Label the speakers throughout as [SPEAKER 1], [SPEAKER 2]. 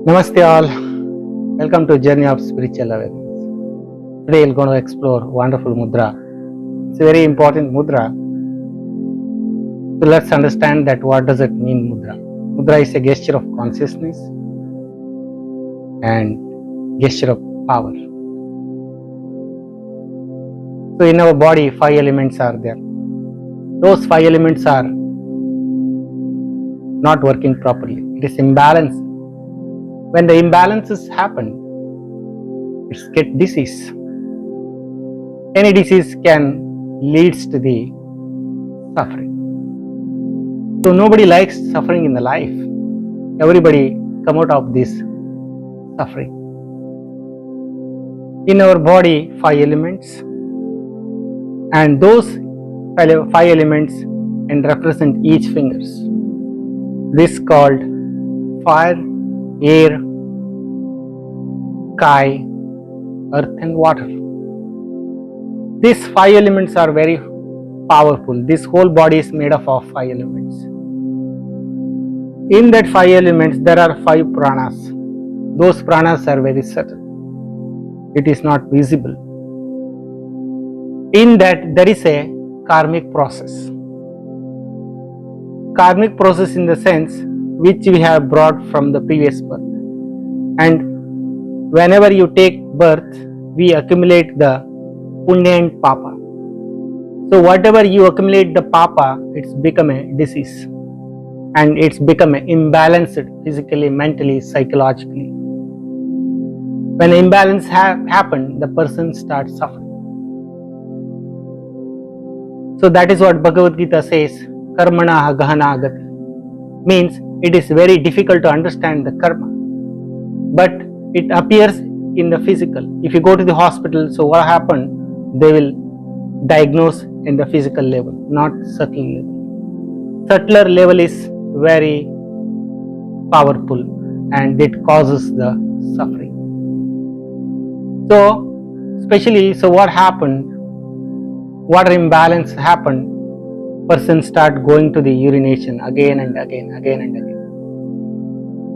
[SPEAKER 1] Namaste all. Welcome to Journey of Spiritual Awareness. Today we're going to explore wonderful mudra. It's a very important mudra. So let's understand that what does it mean mudra. Mudra is a gesture of consciousness and gesture of power. So in our body 5 elements are there. Those 5 elements are not working properly. It is imbalanced. When the imbalances happen, it's get disease. Any disease can leads to the suffering. So nobody likes suffering in the life. Everybody come out of this suffering. In our body, 5 elements, and those 5 elements and represent each fingers. This called fire, air, sky, earth and water. These 5 elements are very powerful. This whole body is made up of 5 elements. In that 5 elements there are 5 pranas. Those pranas are very subtle. It is not visible. In that there is a karmic process. Karmic process in the sense which we have brought from the previous birth. And whenever you take birth, we accumulate the punya and papa. So whatever you accumulate the papa, it's become a disease. And it's become imbalanced physically, mentally, psychologically. When imbalance happens, the person starts suffering. So that is what Bhagavad Gita says, karmana gahana agati. Means it is very difficult to understand the karma. But it appears in the physical. If you go to the hospital, so what happened? They will diagnose in the physical level, not subtle level. Subtler level is very powerful and it causes the suffering. So, especially, so what happened? Water imbalance happened. Person start going to the urination again and again.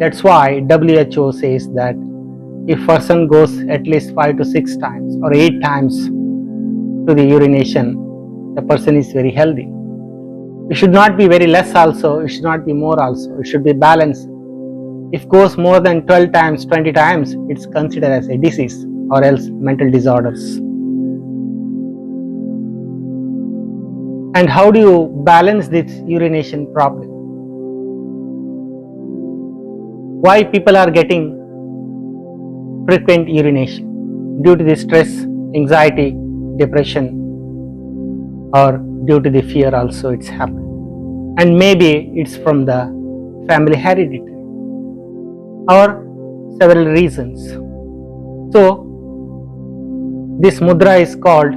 [SPEAKER 1] That's why WHO says that if person goes at least 5 to 6 times or 8 times to the urination, the person is very healthy. It should not be very less also, it should not be more also, it should be balanced. If goes more than 12 times, 20 times, it's considered as a disease or else mental disorders. And how do you balance this urination problem? Why people are getting frequent urination? Due to the stress, anxiety, depression, or due to the fear also it's happened. And maybe it's from the family heredity or several reasons. So this mudra is called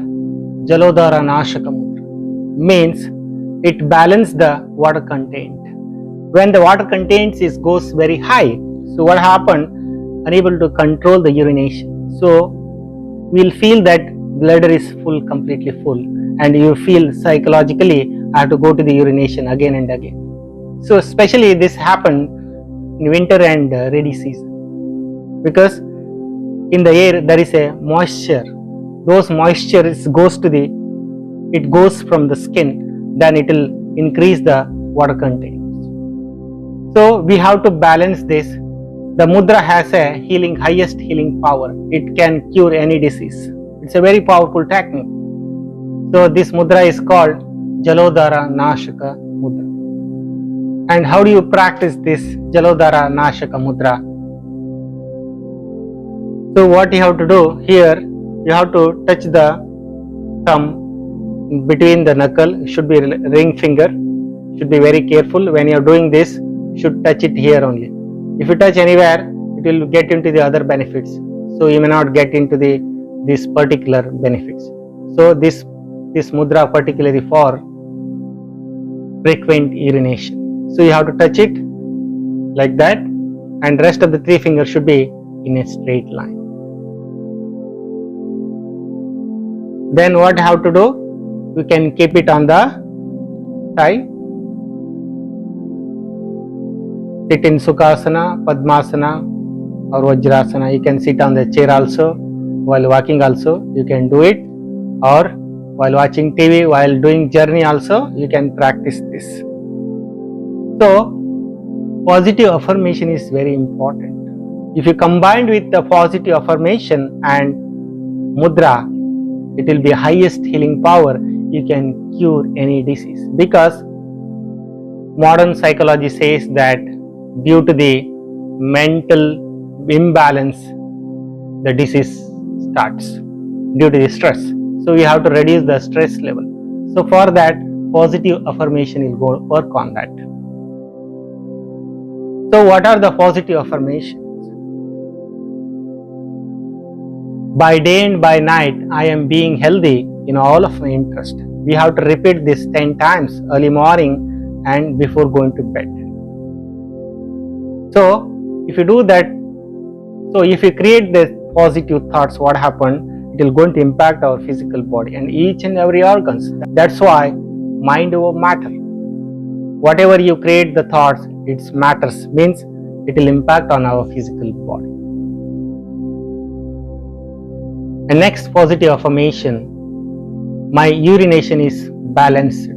[SPEAKER 1] Jalodar Nashak Mudra. Means it balances the water content. When the water content goes very high, so what happened? Unable to control the urination. So we'll feel that bladder is full, completely full, and you feel psychologically I have to go to the urination again and again. So especially this happened in winter and rainy season, because in the air there is a moisture. Those moisture goes from the skin, then it will increase the water content. So we have to balance this. The mudra has a highest healing power. It can cure any disease. It's a very powerful technique. So this mudra is called Jalodar Nashak Mudra. And how do you practice this Jalodar Nashak Mudra? So what you have to do here, you have to touch the thumb between the knuckle. It should be ring finger. Should be very careful when you are doing this. You should touch it here only. If you touch anywhere, it will get into the other benefits. So you may not get into these particular benefits. So this mudra particularly for frequent urination. So you have to touch it like that, and rest of the 3 fingers should be in a straight line. Then what you have to do? You can keep it on the thigh. Sit in Sukhasana, Padmasana, or Vajrasana. You can sit on the chair also, while walking also you can do it, or while watching TV, while doing journey also you can practice this. So positive affirmation is very important. If you combine with the positive affirmation and mudra, it will be highest healing power. You can cure any disease, because modern psychology says that due to the mental imbalance, the disease starts due to the stress. So we have to reduce the stress level. So for that, positive affirmation will go work on that. So what are the positive affirmations? By day and by night, I am being healthy in all of my interest. We have to repeat this 10 times early morning and before going to bed. So if you do that, so if you create the positive thoughts, what happened? It will going to impact our physical body and each and every organs. That's why mind over matter. Whatever you create the thoughts, it matters, means it will impact on our physical body. And next positive affirmation, my urination is balanced.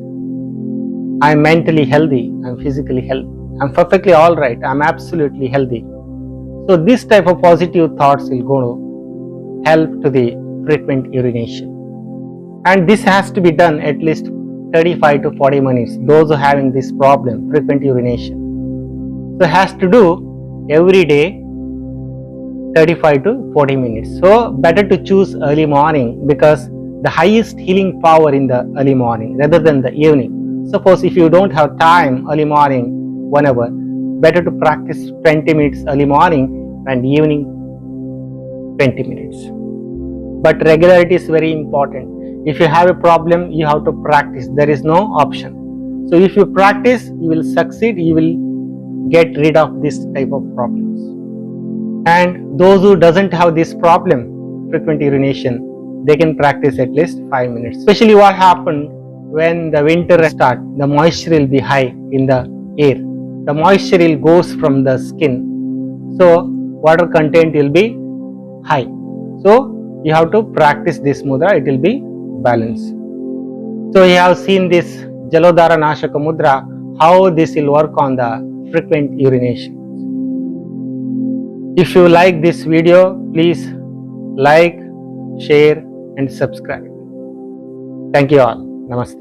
[SPEAKER 1] I am mentally healthy, I am physically healthy, I am perfectly alright, I am absolutely healthy. So this type of positive thoughts will go to help to the frequent urination. And this has to be done at least 35 to 40 minutes, those who are having this problem, frequent urination. So has to do every day 35 to 40 minutes. So better to choose early morning, because the highest healing power in the early morning rather than the evening. Suppose if you don't have time early morning 1 hour, better to practice 20 minutes early morning and evening 20 minutes. But regularity is very important. If you have a problem, you have to practice. There is no option. So if you practice, you will succeed, you will get rid of this type of problems. And those who doesn't have this problem, frequent urination, they can practice at least 5 minutes. Especially what happened when the winter starts, the moisture will be high in the air. The moisture will goes from the skin. So water content will be high. So you have to practice this mudra, it will be balanced. So you have seen this Jalodar Nashak Mudra, how this will work on the frequent urination. If you like this video, please like, share and subscribe. Thank you all. Namaste.